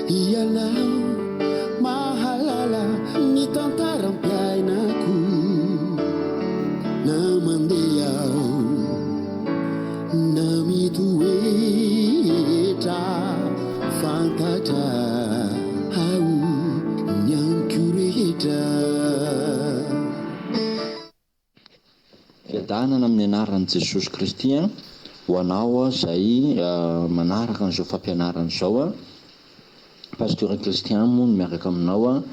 ianao mahalala ny tantaram-piainako na mandeha aho na mitoetra fantatra ao ny amiko rehetra. Fiadanana amin'ny anaran'i Jesosy Kristy ho anao izay manaraka an'izao fampianarana izao pasteur Christian moa miaraka aminao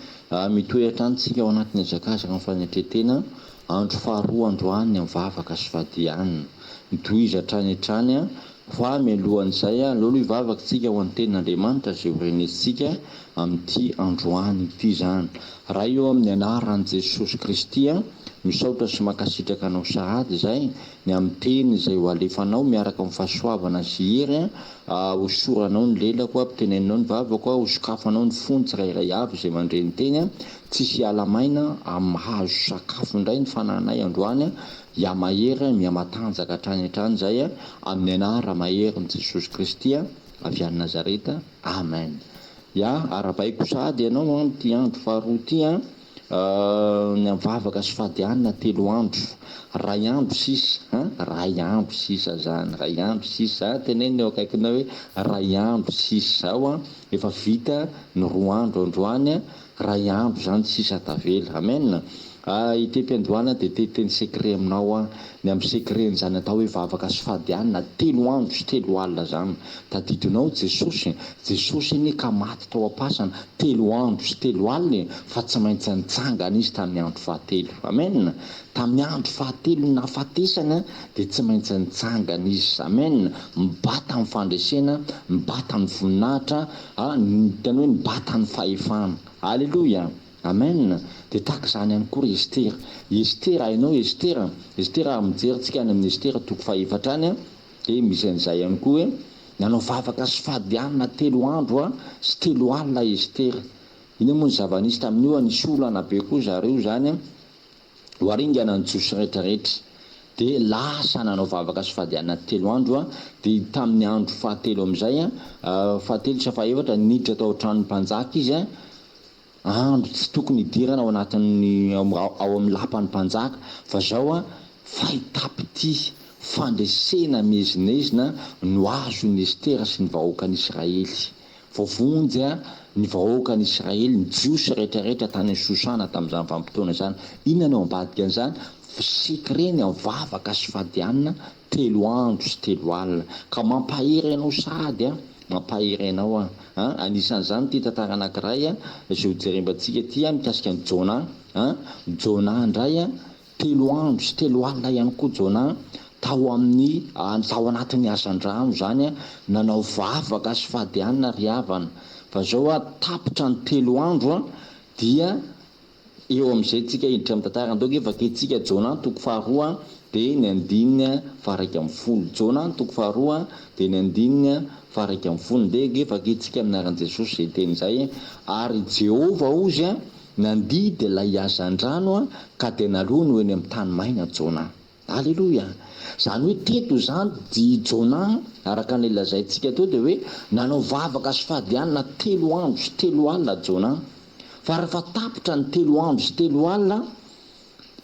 mitoetra antsika ao anatin'ny hazakazaka amin'ny fanetretena andro faharoa androany amin'ny vavaka sy fadianina mitohizatra any hatrany fa mialohan'izay aloha hivavaka tsika ho an-tenin'Andriamanitra izay horenesitsika amin'ity androany ity zany raha eo amin'ny anaran'i Jesosy Kristy misaotra sy makasitraka anao sahady izay ny amin'ny teny izay ho alefanao miaraka amin'ny fahasoavana sy hery hosoranao ny lelako ampiteneninao ny vavako hosokafanao ny fony tsirairay avy izay mandreny teny tsisy alamaina amin'ny hazo sakafo indray ny fananay androany iamahery miamatanjaka hatrany hatrany izay amin'ny anara mahery Jesosy Kristy avy any Nazareta. Amen. Arabaiko sahady ianao ty andro faharoa ty ny amvavaka sy fadianina 3 andro ray andro sisa zany ray andro sisa teneny eo akaikinao hoe ray andro sisa zao efa vita ny 2 andro androany ray andro zany sisa tavela. Amen. Item-piandohana dia teny secret aminao ny amin'ny secretn'izany atao hoe vavaka sy fadianina 3 andro sy 3 alina zany tadidinao Jesosy ny ka maty tao am-pasana 3 andro sy 3 alina fa tsy maintsy nitsangana izy tamin'ny andro fahatelo. Amen. Tamin'ny andro fahatelo nahafatesana dia tsy maintsy nitsangana izy. Amen. Mibata amin'ny fandresena, mibata amin'ny voninahitra, tena hoe mibata ny fahefana. Alleluia. Amen. Dia tahaka izany ihany koa Estera hainao Estera mijerytsika any amin'ny Estera toko 4 any dia misy an'izay ihany koa hoe nanao vavaka sy fadianina 3 andro sy 3 alina Estera. Iny moa ny zavanisy tamin'io nisy olana be koa zareo zany ho aringana ny Jiosy rehetrarehetra dia lasa nanao vavaka sy fadianina 3 andro dia tamin'ny andro fahatelo amin'izay fahatelo sy fahaefatra niditra tao an-tranon'ny mpanjaka izy andro tsy tokony hidirana ao anatin'ny ao amin'ny lapan'ny mpanjaka fa zao fahitapity fandresena mezinezina no azony Estera sy ny vahoakan'i Israely. Voavonjy ny vahoakan'i Israely ny Jiosy rehetrarehetra tany Sosana tamin'izany vanim-potoana zany. Inona no ambadika an'izany? Sekreny amin'ny vavaka sy fadianina 3 andro sy 3 alina ka mampahery ianao sahady mampahery ianao anisan'izany ty tantara anankiray izay hojerembantsika ty mikasika ny Jona indray 3 andro sy 3 alina ihany koa Jona tao anatin'ny asan-drano zany nanao vavaka sy fadianina ry havana fa zao tapitra ny 3 andro dia eo amin'izay tsika hiditra amin'ny tantara andoaka vakentsika Jona toko 2 dia ny 9:10 Jona toko 2 dia ny 9:10 dia vakentsika aminaran'i Jesosy zay teny zay ary Jehova ozy nandidy ilay hazan-drano ka dia nalony eny amin'ny tany maina Jona. Alleluia. Zany hoe teto zany di Jona araka ny lazaintsika teo dia hoe nanao vavaka sy fadianina 3 andro sy 3 alina Jona fa rehefa tapitra ny 3 andro sy 3 alina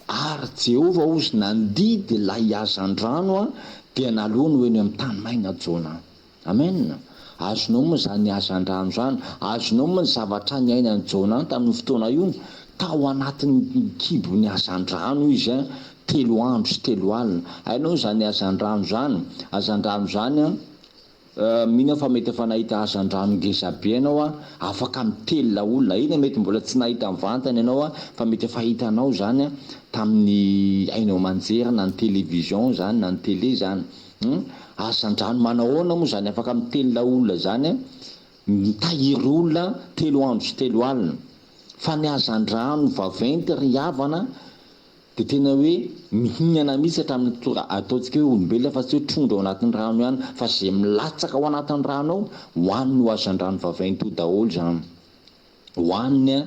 ary Jehova ozy nandidy ilay hazan-drano dia nalony eny amin'ny tany maina Jona. Amen. Azonao moa zany hazan-drano zany azonao moa ny zavatra ny ainan'ny Jona tamin'ny fotoana io tao anatin'ny kibony hazan-drano izy 3 andro sy 3 alina. Hainao zany hazan-drano zany mino fa mety efa nahita hazan-drano ngeza be ianao afaka mitelona olona iny mety mbola tsy nahita mivantana ianao fa mety efa hitanao zany tamin'ny ainao manjery na ny télévision zany na ny télé zany hazan-drano manao ahoana moa zany afaka mitelona olona zany mitahiry olona 3 andro sy 3 alina fa ny hazan-drano vaventy ry havana dia tena hoe mihinana mihitsy hatramin'ny ataontsika hoe olombelona fa tsy hoe trondro ao anatin'ny rano ihany fa zay milatsaka ao anatin'ny rano ao hoaniny ho hazan-drano vaventy io daholo zany hoaniny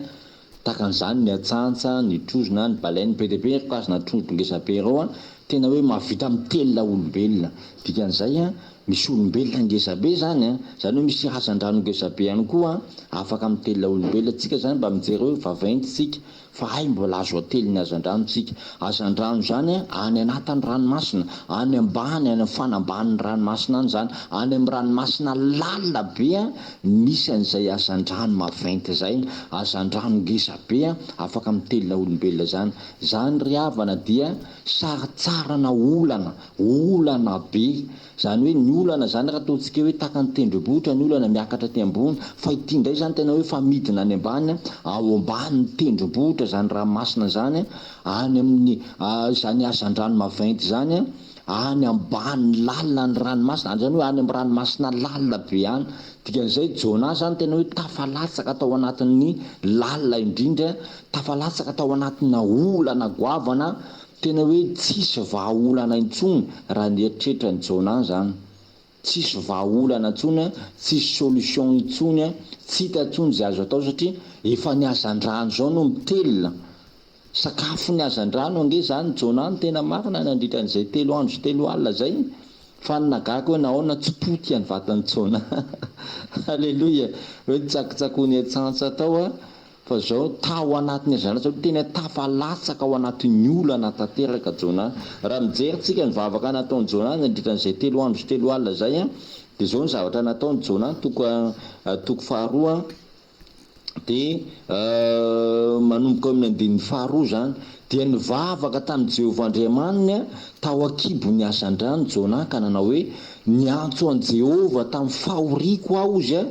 takan'izany ny atsantsa ny trozona ny balainy be dia be kazona trondro ngeza be ireo tena hoe mahavita mitelona olombelona dikan'izay misy olombelona ngesabe zany a, zany hoe misy hasan-drano ngesabe ihany koa afaka mitelona olombelona tsika zany mba mijery hoe vaventy tsika fa hay mbola azo ately ny hazan-drano tsika. Hazan-drano zany any anatin'ny ranomasina, any ambany any fanambanin'ny ranomasina any zany, any amin'ny ranomasina lalina be a misy an'izay hazan-drano maventy zay, hazan-drano ngesabe afaka mitelona olombelona zany. Zany ry havana dia saritsarana olana be, zany hoe ny olana zany raha ataontsika hoe taka ny tendrombohitra ny olana miakatra aty ambony, fa ity ndray zany tena hoe fa midina any ambany ao ambany tendrombohitra zany ranomasina zany any amin'ny zany hazan-drano maventy zany any ambany lalina ny ranomasina, zany hoe any amin'ny ranomasina lalina be any. Dikan'izay Jona zany tena hoe tafalatsaka tao anatin'ny lalina indrindra, tafalatsaka tao anatina olana goavana, tena hoe tsisy vahaolana intsony raha ny eritreritra ny Jona zany, tsisy vahaolana intsony, tsisy solution intsony, tsy hita intsony zay azo atao satria efa ny hazan-drano zao no mitelona. Sakafo ny hazan-drano ange zany Jona ny tena marina nandritra an'izay 3 andro sy 3 alina zay, fa ny nagaka hoe nahoana tsy poty any vatany Jona. Alleluia, hoe tsakitsakony an-tsantsa tao fa zao tao anatin'ny hazan-drano satria tena tafalatsaka ao anatin'ny olana tanteraka Jona. Raha mijery tsika ny vavaka nataony Jona nandritra an'izay 3 andro sy 3 alina zay dia zao ny zavatra nataony Jona toko faharoa dia manomboka amin'ny andininy faharoa zany dia nivavaka tamin'i Jehovah Andriamanina tao akibo ny hazan-drano Jona ka nanao hoe niantso an Jehovah tamin'ny fahoriako aho izy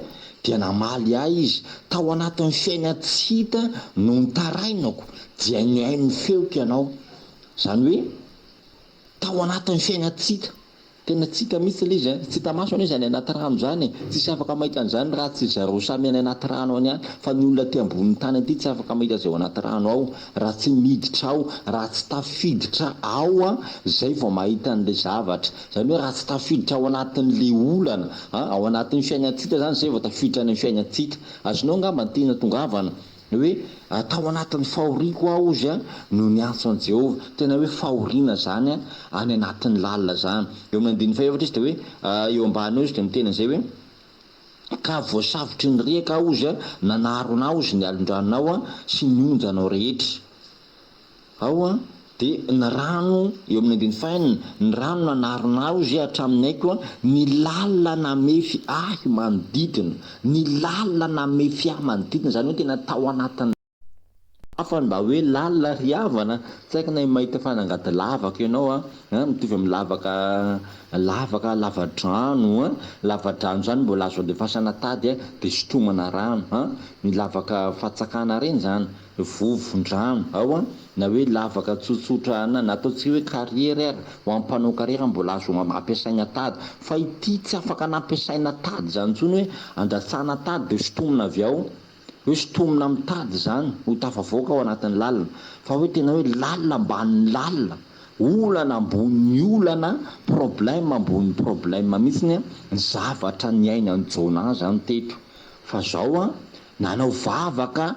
dia namaly ahy izy, tao anatin'ny fiaina tsy hita no nitarainako dia niay ny feoko ianao. Zany hoe tao anatin'ny fiaina tsy hita, tena tsy hita mihitsy ilay izy tsy hita maso any izy any anaty rano zany, tsisy afaka mahita an'izany raha tsy zareo samy any anaty rano any ihany, fa ny olona ty ambonin'ny tany aty tsy afaka mahita zay ao anaty rano ao, raha tsy miditra ao, raha tsy tafiditra ao zay vao mahita an'ilay zavatra. Zany hoe raha tsy tafiditra ao anatin'le olana ao anatin'ny fiainatsika zany zay vao tafiditra any amin'ny fiainatsika. Azonao angamba ny tena tongavana hoe atao anatin'ny fahoriako aho izy no niantso an Jehovah, tena hoe fahoriana zany any anatin'ny lalina zany. Eo amin'ny andininy fahaefatra izy dia hoe eo ambany eo izy dia miteny an'izay hoe ka voasavotry ny reka aho izy nanarona izy ny alindranonao sy ny onjanao rehetra ao dia ny rano, eo amin'ny andininy fahaenina, ny rano nanarona izy hatramin'ny aiko ny lalina namefy ahy manodidina, ny lalina namefy ahy manodidina, zany hoe tena tao anatin'ny hafa mba hoe lalina ry havana, tsy haiko na mahita fanangady lavaka ianao mitovy amin'ny lavaka lavadrano lavadrano zany mbola azo andefasana tady dia sotomana rano ny lavaka fatsakana reny zany, vovon-drano ao na hoe lavaka tsotsotra na ataontsika hoe carrière ho amin'ny mpanao carrière mbola azo ampiasaina tady, fa ity tsy afaka nampiasaina tady zany intsony hoe andratsana tady dia sotomina avy ao, hoe sotomina amin'ny tady zany ho tafavoaka ao anatin'ny lalina, fa hoe tena hoe lalina ambanin'ny lalina, olana ambony olana, problème ambony problème mihitsy ny zavatra ny ainan'ny Jona zany teto. Fa zao nanao vavaka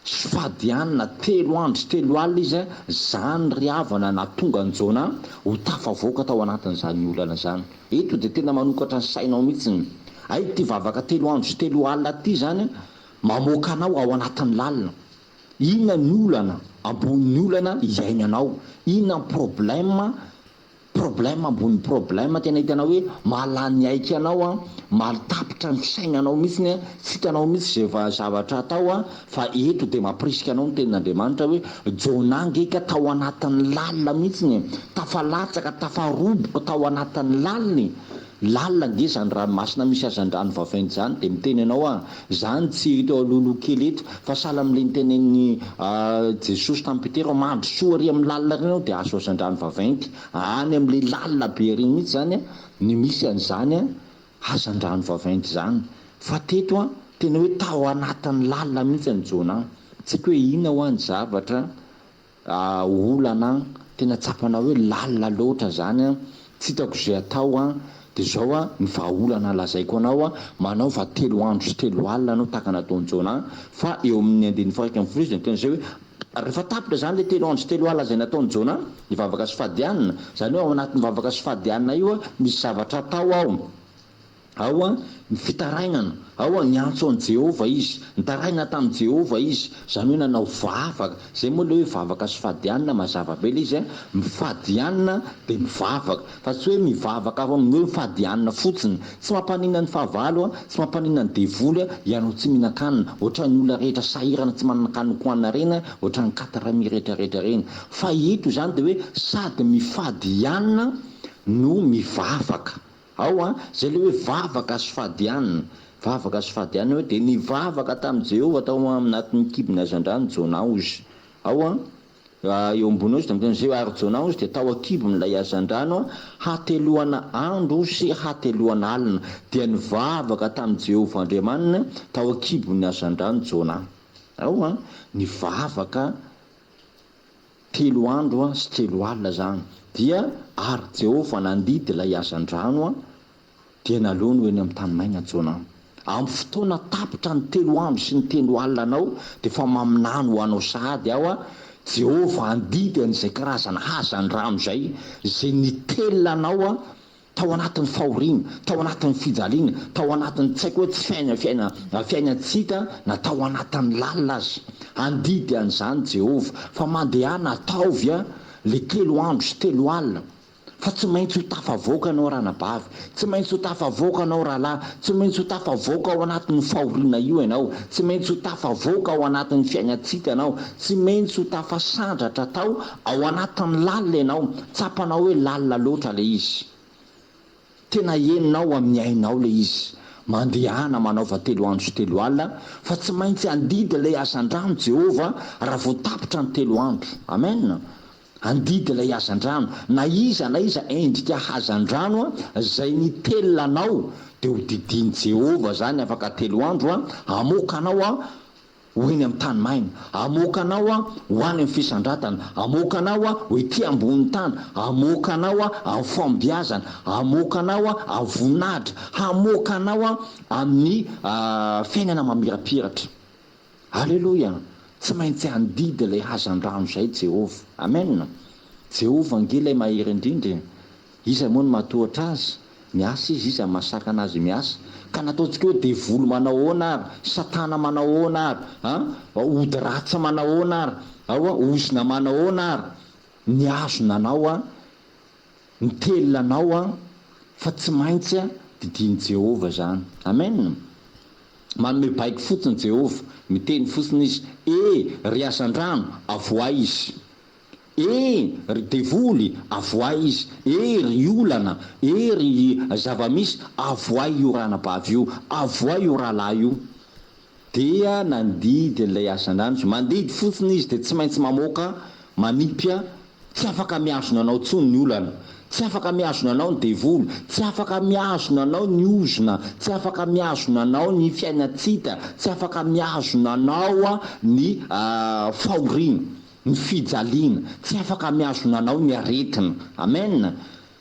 fadianina 3 andro sy 3 alina izy zany ry havana nahatonga ny Jona ho tafavoaka tao anatin'izany olana zany. Eto dia tena manokatra ny sainao mihitsy, ay ty vavaka 3 andro sy 3 alina ty zany mamoaka anao ao anatin'ny lalina. Inona ny olana ambony olana iainanao, inona problème ambony problème tena hitanao hoe mahalany aika anao mahatapitra ny fisainanao mihitsy tsy hitanao mihitsy zay zavatra atao fa eto dia mampirisika anao ny tenin'Andriamanitra hoe Jona ngeka tao anatin'ny lalina mihitsy, tafalatsaka tafaroboka tao anatin'ny lalina nge zany ranomasina misy hazan-drano vaventy zany. Dia miteny ianao zany tsy teo aloloha kely eto fa sahala amin'ilay nitenen'ny Jesosy tamin'ny Petera, mandro soa ary amin'ny lalina reny ao dia azo hazan-drano vaventy, any amin'ilay lalina be reny mihitsy zany ny misy an'izany hazan-drano vaventy zany. Fa teto tena hoe tao anatin'ny lalina mihitsy ny Jona, tsy hoe inona ho any zavatra olana tena tsapana hoe lalina loatra zany, tsy hitako zay atao dia zao ny vahaolana lazaiko anao manao fa 3 andro sy 3 alina anao tahaka nataon'ny Jona. Fa eo amin'ny andininy fahaika amin'ny folo izy dia tena zay hoe rehefa tapitra zany le telo andro sy telo ala zay nataony Jona ny vavaka sy fadianina, zany hoe ao anatin'ny vavaka sy fadianina io a misy zavatra atao ao a ny fitarainana, ao a niantso an Jehova izy, nitaraina tamin'i Jehova izy, zany hoe nanao vavaka. Zay moa le hoe vavaka sy fadianina mazava be le izy a, mifadianina de mivavaka, fa tsy hoe mivavaka hoe mifadianina fotsiny. Tsy mampanina ny fahavalo a, tsy mampanina ny devoly a ianao tsy mihinan-kanina, ohatran'ny olona rehetra sahirana tsy manana-kanina kohanina reny, ohatran'ny katarami rehetrarehetra reny. Fa ito zany de hoe sady mifadianina no mivavaka. Ao a zay le hoe vavaka sy fadianina, vavaka sy fadianina hoe de nivavaka tamin'i Jehova tao anatin'ny kibony hazan-drano Jona ozy. Ao a eo ambony ozy de miteny ary Jona ozy de tao akibon'ilay hazan-drano hateloana andro sy hateloana alina, dia nivavaka tamin'i Jehova Andriamanina tao akibon'ny hazan-drano Jona. Ao a nivavaka telo andro sy telo alina zany, dia ary Jehova nandidy ilay hazan-drano dia nalony ho eny amin'ny tany maina Jona. Amin'ny fotoana tapitra ny telo andro sy ny telo alina anao dia fa maminano ho anao sahady ao a Jehova andidy an'izay karazana hazan-drano zay nitelona anao a tao anatin'ny fahoriana, tao anatin'ny fijaliana, tao anatin'ny tsy haiko hoe tsy fiaina tsy hita na tao anatin'ny lalina azy. Andidy an'izany Jehova, fa mandeha nataovy a le telo andro sy telo alina. Fa tsy maintsy ho tafavoaka anao ranabavy, tsy maintsy ho tafavoaka anao rahalahy, tsy maintsy ho tafavoaka ao anatin'ny fahoriana io ianao, tsy maintsy ho tafavoaka ao anatin'ny fiainatsika anao, tsy maintsy ho tafasandratra tao ao anatin'ny lalina ianao. Tsapanao hoe lalina loatra le izy, tena eninao amin'ny ainao le izy, mandehana manaova telo andro sy telo alina, fa tsy maintsy andidy ilay hazan-drano Jehova raha vao tapitra ny telo andro. Amen. Andidy ilay hazan-drano, na iza endrika hazan-drano zay nitelona anao dia ho didiny Jehova zany afaka telo andro amoaka anao ho eny amin'ny tany maina, amoaka anao ho any amin'ny fisandratana, amoaka anao ho ety ambony tany, amoaka anao amin'ny fambiazana, amoaka anao amin'ny voninahitra, amoaka anao amin'ny fiainana mamirapiratra. Alleloia. Tsy maintsy andidy ilay hazan-drano zay Jehova. Amen. Jehova angilay mahery indrindra, iza moa no matohatra azy, miasa izy mahasaka anazy miasa, ka nataontsika hoe devoly manao ahoana ary, satana manao ahoana ary, ody ratsa manao ahoana ary, osina manao ahoana ary, niazona anao nitelona anao fa tsy maintsy didiny Jehova zany. Amen. Manome baiko fotsiny Jehova, miteny fotsiny izy, ry hazan-drano avoay izy, ry devoly avoay izy, ry olana, ry zavamisy avoay io ranabavy io, avoay io rahalahy io. Dia nandidy ilay hazan-drano, mandidy fotsiny izy dia tsy maintsy mamoaka manipy, tsy afaka miazona anao tsony ny olana, tsy afaka miazona anao ny devoly, tsy afaka miazona anao ny ozona, tsy afaka miazona anao ny fiainatsita, tsy afaka miazona anao ny fahoriana, ny fijaliana, tsy afaka miazona anao ny aretina. Amen.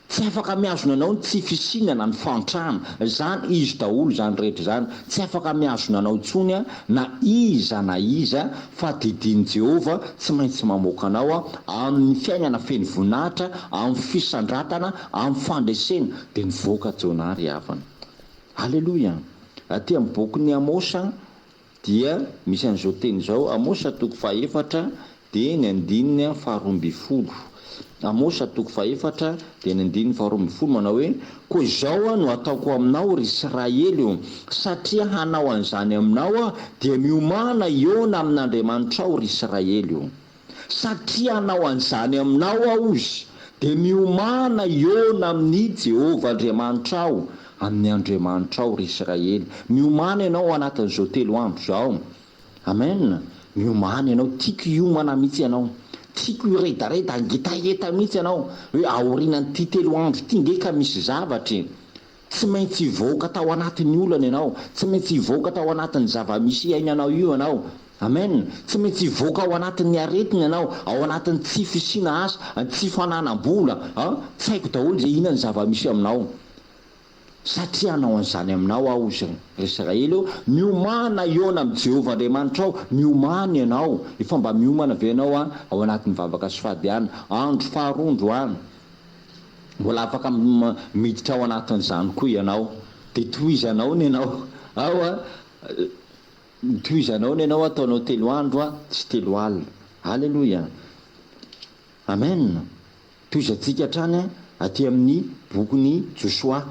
Tsy afaka miazona anao ny tsy fisinana, ny fantrana, zany izy daholo zany rehetra zany, tsy afaka miazona anao tsony na iza fa didiny Jehova tsy maintsy mamoaka anao amin'ny fiainana feno voninahitra, amin'ny fisandratana, amin'ny fandresena, dia nivoaka Jona ry havana. Alleloia. Aty amin'ny bokin'ny Amosa dia misy an'izao teny izao, Amosa 4 dia ny 2:12. Amosa 4 dia ny 2:12 manao hoe, koa izao no ataoko aminao ry Israely, satria hanao an'izany aminao dia miomana iona amin'Andriamanitra ao ry Israely. Satria hanao an'izany aminao ozy dia miomana iona amin'ny Jehova Andriamanitra ao, amin'ny Andriamanitra ao ry Israely. Miomana ianao anatin'izao telo andro zao. Amen. Miomana ianao, tiako iomana mihitsy ianao, tiako iredareda angetaeta mihitsy ianao hoe aorinan'ity telo andro ity ngeka misy zavatra, tsy maintsy hivoaka tao anatin'ny olana ianao, tsy maintsy hivoaka tao anatin'ny zavamisy iainanao io ianao. Amen. Tsy maintsy hivoaka ao anatin'ny aretina ianao, ao anatin'ny tsy fisina asa, tsy fananam-bola, tsy haiko daholo zay inona ny zavamisy aminao. satria anao an'izany aminao aho zy Israely io miomana iona amin'ny Jehovah Andriamanitra ao, miomana ianao, efa mba miomana ve ianao ao anatin'ny vavaka sy fahadiana andro faharondro any, mbola afaka miditra ao anatin'izany koa ianao, de tohizanao ny ianao ao tohizanao ny ianao ataonao 3 andro tsy 3 alina. Halleloja, amen. Tohizantsika hatrany aty amin'ny bokyny Joshua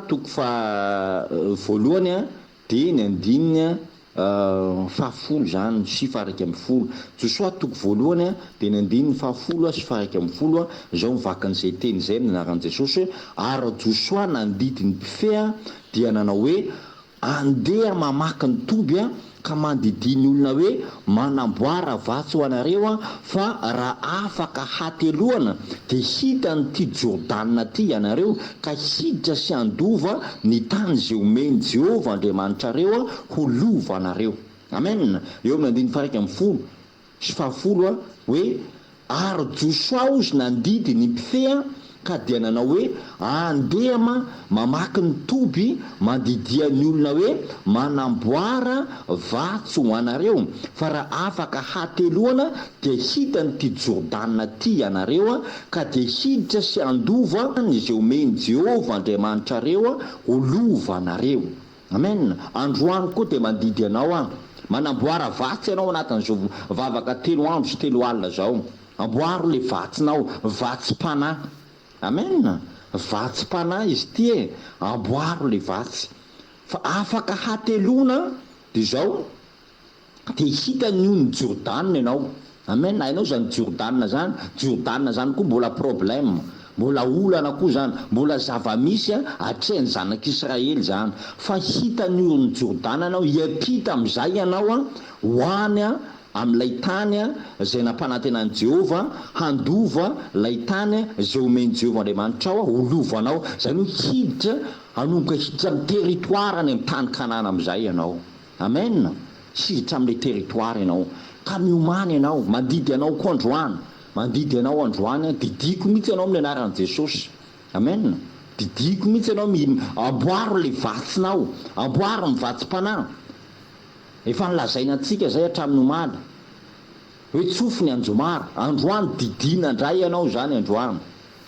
toko voalohany de ny andininy 10 zany sy 110. Joshua toko voalohany de ny andininy 10 sy 110 zao mivakan'izay teny zay ny anaran'i Jesosy. Ary Joshua nandidiny mpifeha dia nanao hoe andeha mamaky ny toby ka mandidiny olona hoe manamboara vatsy ho anareo fa raha afaka hateloana de hita nyty Jordana ty ianareo ka hiditra sy andova ny tany zay omeny Jehovah Andriamanitrareo ho lova anareo. Amen. Eo amin'ny andiny 110 sy 110 hoe ary Joshua ozy nandidy ny mpifeha ka dia nanao hoe andeha mamaky ny toby mandidia ny olona hoe manamboara vatsy ho anareo fa raha afaka hateloana dia hita nyty Jordana ty ianareo ka dia hiditra sy andova izay omeny Jehovah Andriamanitrareo ho lova anareo. Amen. Androany koa dia mandidy anao manamboara vatsy ianao anatin'izao vavaka 3 andro sy 3 alina zao, amboaro le vatsinao, vatsym-panahy. Amen. Vatsym-panahy izy ty amboaro le vatsy fa afaka hatelona de zao de hita ny Jordana ianao. Amen. Hainao zany Jordana zany koa mbola problème, mbola olana koa zany, mbola zava-misy atrehany zanak'Israely zany, fa hita ny Jordana anao, hiampita am'izay ianao hoany amin'ilay tany zay nampanantenan'i Jehovah, handova lay tany zay omeny Jehovah Andriamanitra ao ho lovanao. Zany hoe hiditra anomboka hiditra amin'ny territoire any amin'ny tany Kanana am'izay ianao. Amen. Hiditra amin'ilay territoire ianao ka miomana ianao, mandidy anao koa androany, mandidy anao androany, didiko mihitsy ianao amin'ny anaran'i Jesosy. Amen. Didiko mihitsy ianao amboaro le vatsinao, amboaro ny vatsym-panahy. Efa nilazaina antsika zay hatramin'ny omaly hoe tsofiny anjomara, androany didina ndray ianao zany androany.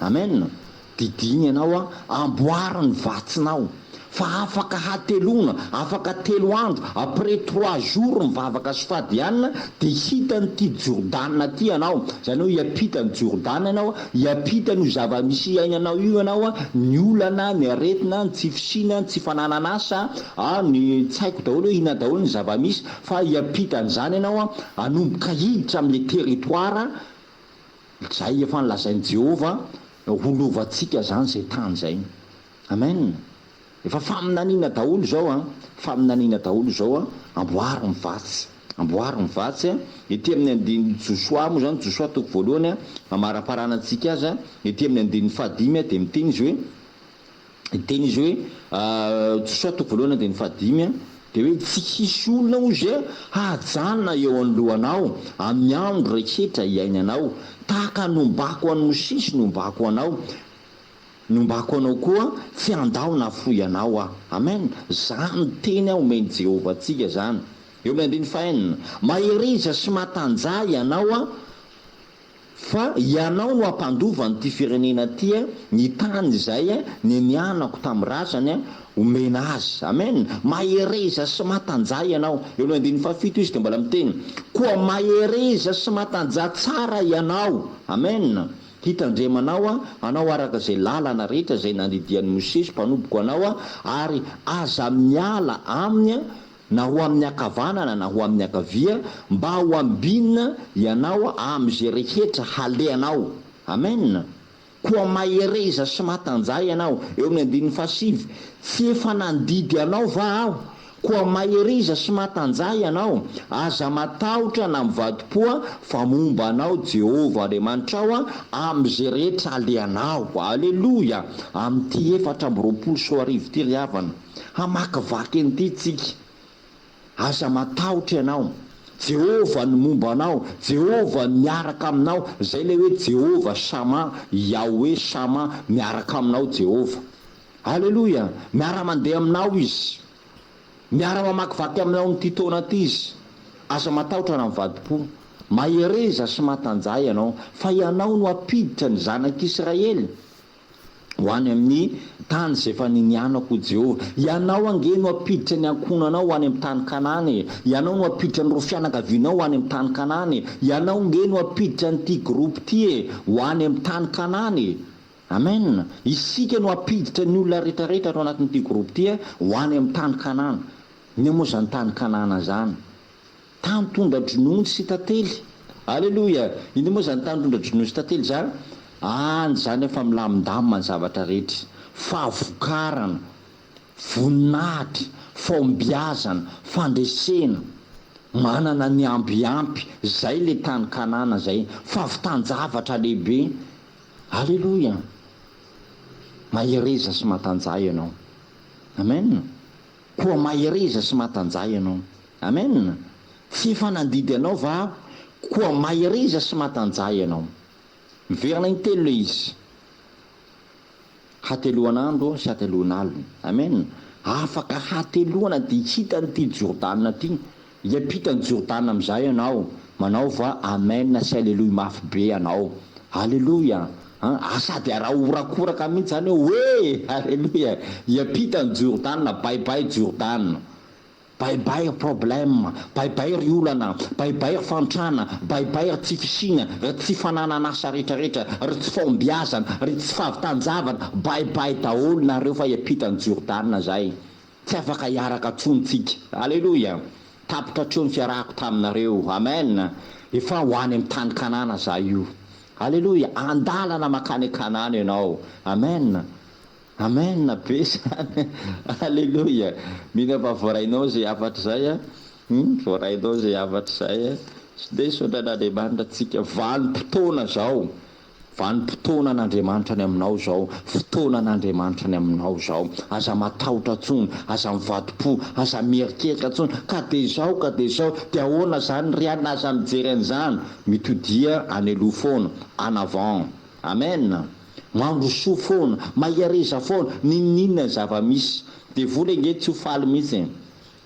Amen. Didiny ianao amboary ny vatsinao fa afaka hatelona, afaka 3 andro après 3 jours mivavaka sy fahadianina de hita nyty Jordana ty ianao. Zany hoe hiampita ny Jordana ianao, hiampita ny zava-misy iainanao io ianao, ny olana, ny aretina, ny tsy fisina, ny tsy fanananasa, ny tsy haiko daholo hoe ina daholo ny zava-misy, fa hiampita an'izany ianao anomboka hiditra amin'le territoire zay efa nilazain'i Jehovah ho lovantsika zany zay tany zay. Amen. Efa faminaniana daholo zao faminaniana daholo zao amboary ny vatsy ety amin'ny andiny Joshua moa zany, Joshua toko voalohany amaraparanantsika azy ety amin'ny andiny 15 de miteny izy hoe Joshua toko voalohany andiny 15 de hoe tsy hisy olona ozy hajanona eo anoloanao amin'ny andro rehetra iainanao, tahaka nombako an'ny Mosisy nombako anao koa tsy andao na foy anao Amen. Zany teny omeny Jehovah atsika zany. Eo amin'ny andiny 19 maheriza sy matanja ianao fa ianao no ampandova nyty firenena ty ny tany zay ny nianako tamin'ny razany omena azy. Amen. Mahereza sy matanja ianao. Eo amin'ny andiny 17 izy de mbola miteny koa mahereza sy matanja tsara ianao. Amen. Hitandremanao anao araka zay lalana rehetra zay nandidian'ny Mosesy mpanomboka anao ary aza miala aminy na ho amin'ny akavanana na ho amin'ny akavia mba ho ambinina ianao am'izay rehetra haleanao. Amen. Koa mahereza sy matanja ianao. Eo amin'ny andiny 17 tsy efa nandidy anao va aho, koa maheriza sy matanja ianao, aza matahotra na mivadi-poa fa momba anao Jehovah Andriamanitra ao am'izay rehetra aleanao. Alleluia. Amin'ty 420 ty ry havana hamaky vaky an'ity tsika. Aza matahotra ianao Jehova ny momba anao, Jehova miaraka aminao, zay le hoe Jehova Sama, Yahweh Sama miaraka aminao Jehova. Alleloia, miara mandeha aminao izy, miara mamakivaky aminao nyity taona ty izy. Asa matahotra na mivadi-po, mahereza sy matanjay ianao, fa ianao no apiditra ny zanak'Israely ho any amin'ny tany zay efa ninianako Jehova. Ianao ange no apiditra ny ankonanao ho any amin'ny tany Kanany, ianao no apiditra ny rofianakavianao ho any amin'ny tany Kanany, ianao nge no apiditra nyity groupe ty ho any amin'ny tany Kanany. Amen. Isika no apiditra ny olona rehetrarehetra ao anatin'ity groupe ty ho any amin'ny tany Kanany. Ny moa zany tany Kanana zany, tany tondra-dronono sy tantely. Alleloia. Iny moa zany tany tondra-dronono sy tantely zany? Zany efa milamindamina ny zavatra rehetra, fahavokarana, voninahitra, fombiazana, fandresena, manana ny ambiampy, zay le tany Kanana zay, fahavitan-javatra lehibe. Alleloia. Mahereza sy matanjay ianao. Amen. Koa mahereza sy matanjay ianao. Amen. Tsy efa nandidy anao va, koa mahereza sy matanjay ianao. Miverina intelo le izy, hatelohan'andro sy hatelohan'alina. Amen. Afaka hatelohana dia hita nyity Jordana ty, hiampita ny Jordana am'izay ianao, manao va amen sy alleloia mafy be ianao. Alleloia. Sady arahorakoraka mihitsy zany hoe alleloia, hiampita ny Jordana, baibay Jordana, baibay problème, baibay ry olana, baibay ry fantrana, baibay ry tsy fisina, ry tsy fananana asa rehetrarehetra, ry tsy fombiazana, ry tsy fahavitan-javatra, baibay daholo nareo fa hiampita ny Jordana zay. Tsy afaka hiaraka tsontsika. Alleloia. Tapitra treo ny fiarahako taminareo. Amen. Efa ho any amin'ny tany Kanana za io. Alleloia. Andalana makany Kanana ianao. Amen. Amen be zany. Alleloia. Mino fa voarainao zay afatra zay voarainao zay afatra zay tsy de sondran'Andriamanitra tsika. Vanim-potoana zao, vanim-potoana n'Andriamanitra ny aminao zao, fotoana n'Andriamanitra ny aminao zao. Aza matahotra tsony, aza mivadi-po, aza mieriketrika tsony, ka de zao dia ahoana zany ry anina, aza mijery an'izany, mitodia any aloha foana, en avant. Amen. Mandrosoa foana, mahereza foana, ninninona zava-misy, de vola nge tsy ho faly mihitsy.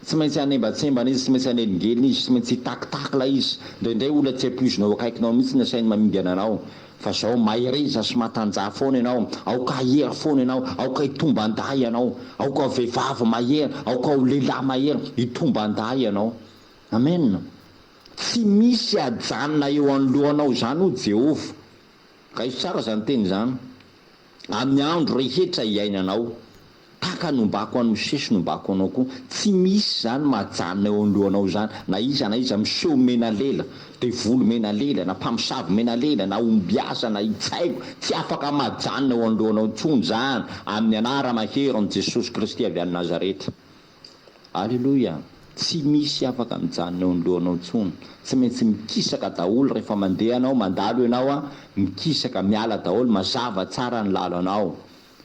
Tsy maintsy anembatsembana izy, tsy maintsy anelingely izy, tsy maintsy taktakla izy. Ndraindray olona tsy ampoizinao akaikinao mihitsy ny sainy mamimby ananao. Fa zao mahereza sy matanja foana ianao, aoka hery foana ianao, aoka hitomba anday ianao, aoka vehivavy mahery, aoka ho lehilahy mahery, hitomba anday ianao. Amen. Tsy misy ajanona eo anoloanao zany ho Jehova. Ka izy tsara zany teny zany. Amin'ny andro rehetra iainanao, taka nombako anao sesy nombako anao koa, tsy misy zany majanona eo anoloanao zany, na iza miseho mena lela, de volo mena lela, na mpamosavy mena lela, na ombiasa, na itsaiko, tsy afaka majanona eo anoloanao tsony zany, amin'ny anara mahery ny Jesosy Kristy avy any Nazareta. Alleloia. Tsy misy afaka mijanona eo anoloanao tsony. Tsy maintsy mikisaka daholo rehefa mandeha anao, mandalo ianao mikisaka, miala daholo, mazava tsara ny lalanao.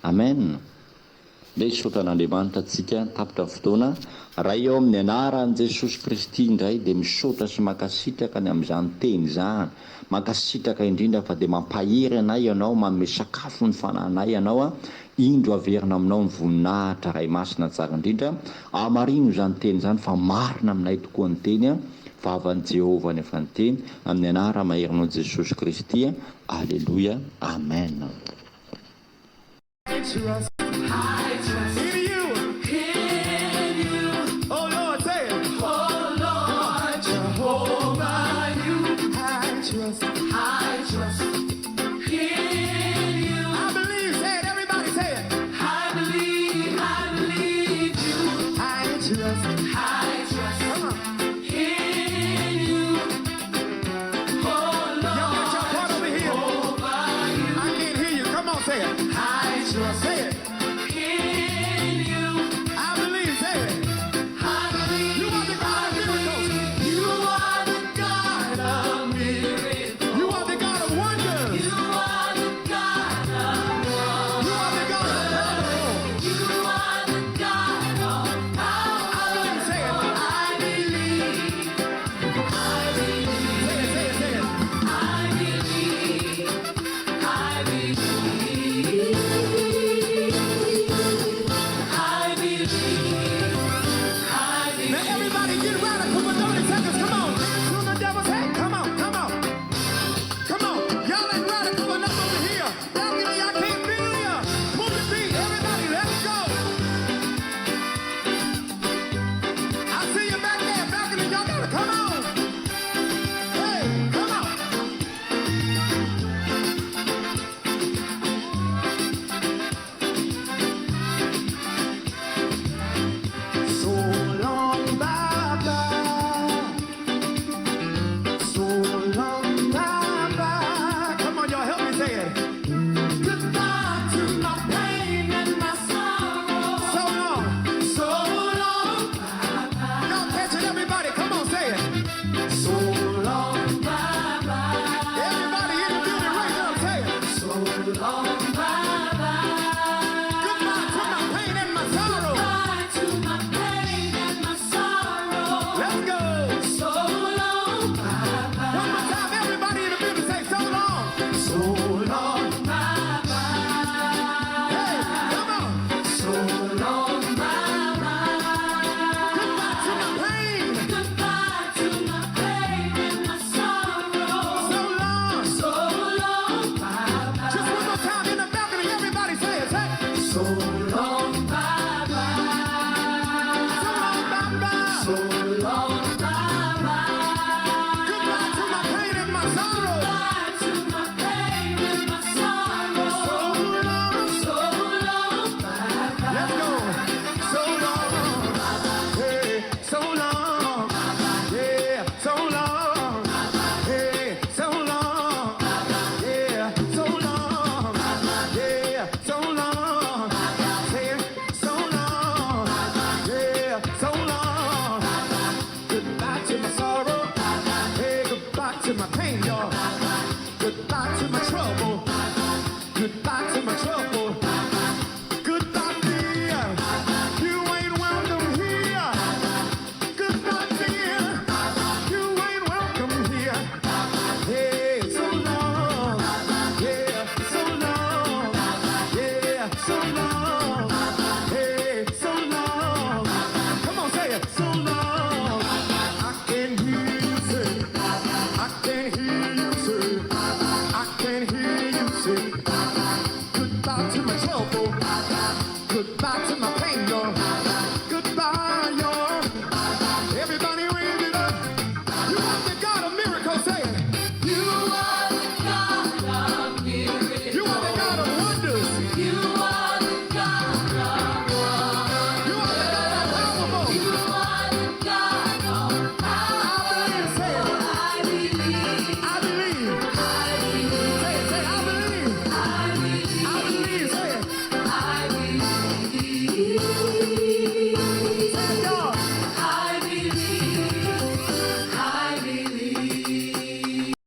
Amen. Le isotra n'Andriamanitra tsika tapitra fotoana, raha eo amin'ny anaran'i Jesosy Kristy indray dia misaotra sy mankasitraka ny amin'izany teny zany, mankasitraka indrindra fa dia mampahery anay ianao, manome sakafo ny fananay ianao indro averina aminao ny voninahitra ray masina tsara indrindra. Amarino zany teny zany fa marina aminay tokoa ny teny, vavan'i Jehova ny efa ny teny, amin'ny anara maherinao Jesosy Kristy. Alleluia. Amen. I trust in you. Oh Lord, say it. Oh Lord, Jehovah, you. I trust in you. I believe, say it, everybody say it. I believe you. I trust